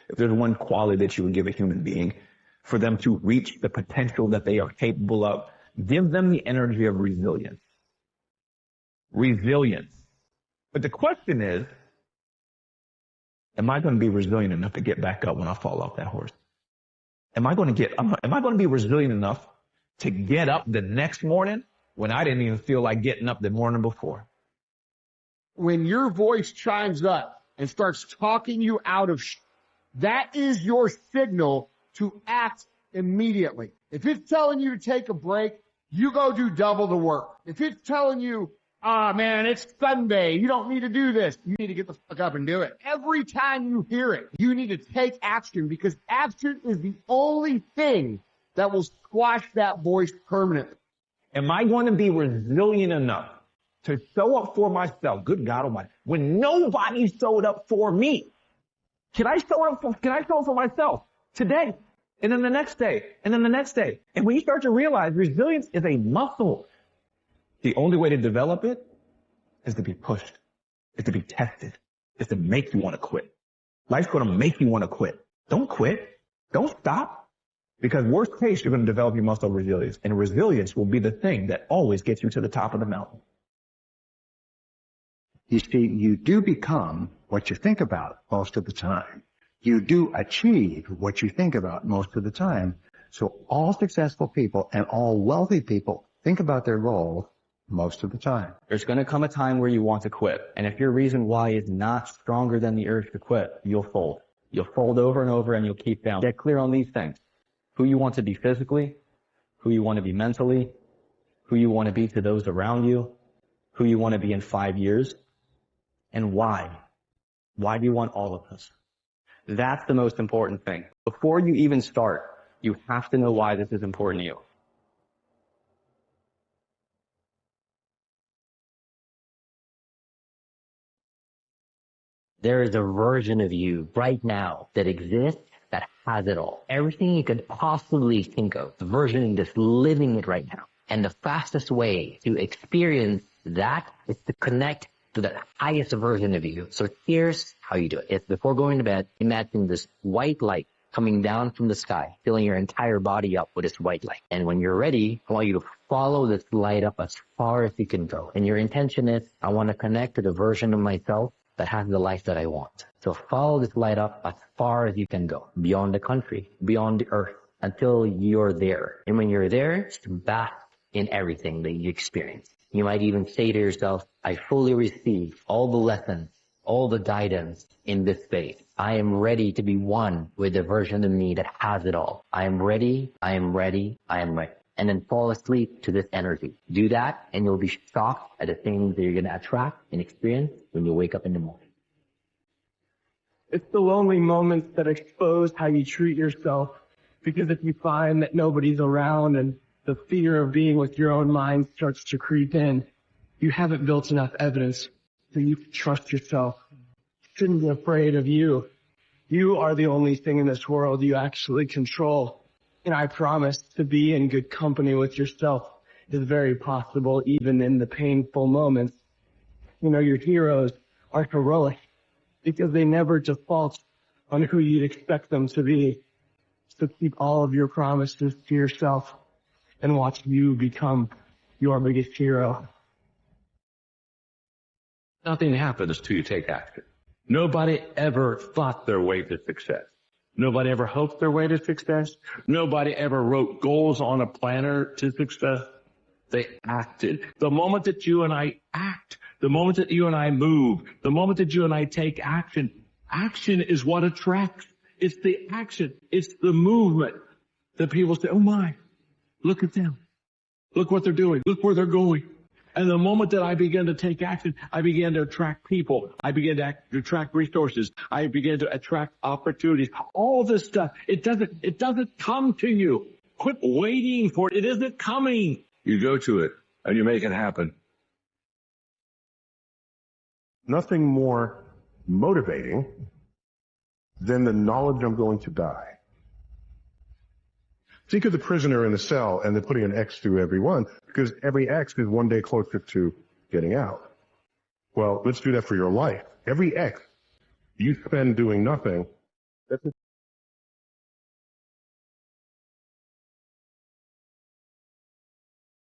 if there's one quality that you would give a human being for them to reach the potential that they are capable of, give them the energy of resilience. Resilience. But the question is, am I going to be resilient enough to get back up when I fall off that horse? Am I going to be resilient enough to get up the next morning when I didn't even feel like getting up the morning before? When your voice chimes up and starts talking you out of that is your signal to act immediately. If it's telling you to take a break, you go do double the work. If it's telling you, man, it's Sunday, you don't need to do this, you need to get the fuck up and do it. Every time you hear it, you need to take action, because action is the only thing that will squash that voice permanently. Am I going to be resilient enough to show up for myself? Good God Almighty. When nobody showed up for me, can I show up for myself today? And then the next day, and then the next day. And when you start to realize resilience is a muscle, the only way to develop it is to be pushed, is to be tested, is to make you want to quit. Life's going to make you want to quit. Don't quit. Don't stop. Because worst case, you're going to develop your muscle of resilience. And resilience will be the thing that always gets you to the top of the mountain. You see, you do become what you think about most of the time. You do achieve what you think about most of the time. So all successful people and all wealthy people think about their goals most of the time. There's going to come a time where you want to quit. And if your reason why is not stronger than the urge to quit, you'll fold. You'll fold over and over and you'll keep down. Get clear on these things. Who you want to be physically, who you want to be mentally, who you want to be to those around you, who you want to be in 5 years, and why. Why do you want all of this? That's the most important thing. Before you even start, you have to know why this is important to you. There is a version of you right now that exists that has it all. Everything you could possibly think of, the version just living it right now. And the fastest way to experience that is to connect to that highest version of you. So here's how you do it. It's before going to bed, imagine this white light coming down from the sky, filling your entire body up with this white light. And when you're ready, I want you to follow this light up as far as you can go. And your intention is, I want to connect to the version of myself that has the life that I want. So follow this light up as far as you can go, beyond the country, beyond the earth, until you're there. And when you're there, just bask in everything that you experience. You might even say to yourself, I fully receive all the lessons, all the guidance in this space. I am ready to be one with the version of me that has it all. I am ready, I am ready, I am ready. And then fall asleep to this energy. Do that, and you'll be shocked at the things that you're going to attract and experience when you wake up in the morning. It's the lonely moments that expose how you treat yourself, because if you find that nobody's around and the fear of being with your own mind starts to creep in, you haven't built enough evidence so you can trust yourself. You shouldn't be afraid of you. You are the only thing in this world you actually control. And I promise to be in good company with yourself is very possible, even in the painful moments. You know, your heroes are heroic because they never default on who you'd expect them to be. So keep all of your promises to yourself and watch you become your biggest hero. Nothing happens till you take action. Nobody ever thought their way to success. Nobody ever hoped their way to success. Nobody ever wrote goals on a planner to success. They acted. The moment that you and I act, the moment that you and I move, the moment that you and I take action, action is what attracts. It's the action. It's the movement that people say, oh my, look at them. Look what they're doing. Look where they're going. And the moment that I began to take action, I began to attract people. I began to attract resources. I began to attract opportunities. All this stuff, it doesn't come to you. Quit waiting for it. It isn't coming. You go to it and you make it happen. Nothing more motivating than the knowledge I'm going to die. Think of the prisoner in the cell and they're putting an X through every one because every X is one day closer to getting out. Well, let's do that for your life. Every X you spend doing nothing, That's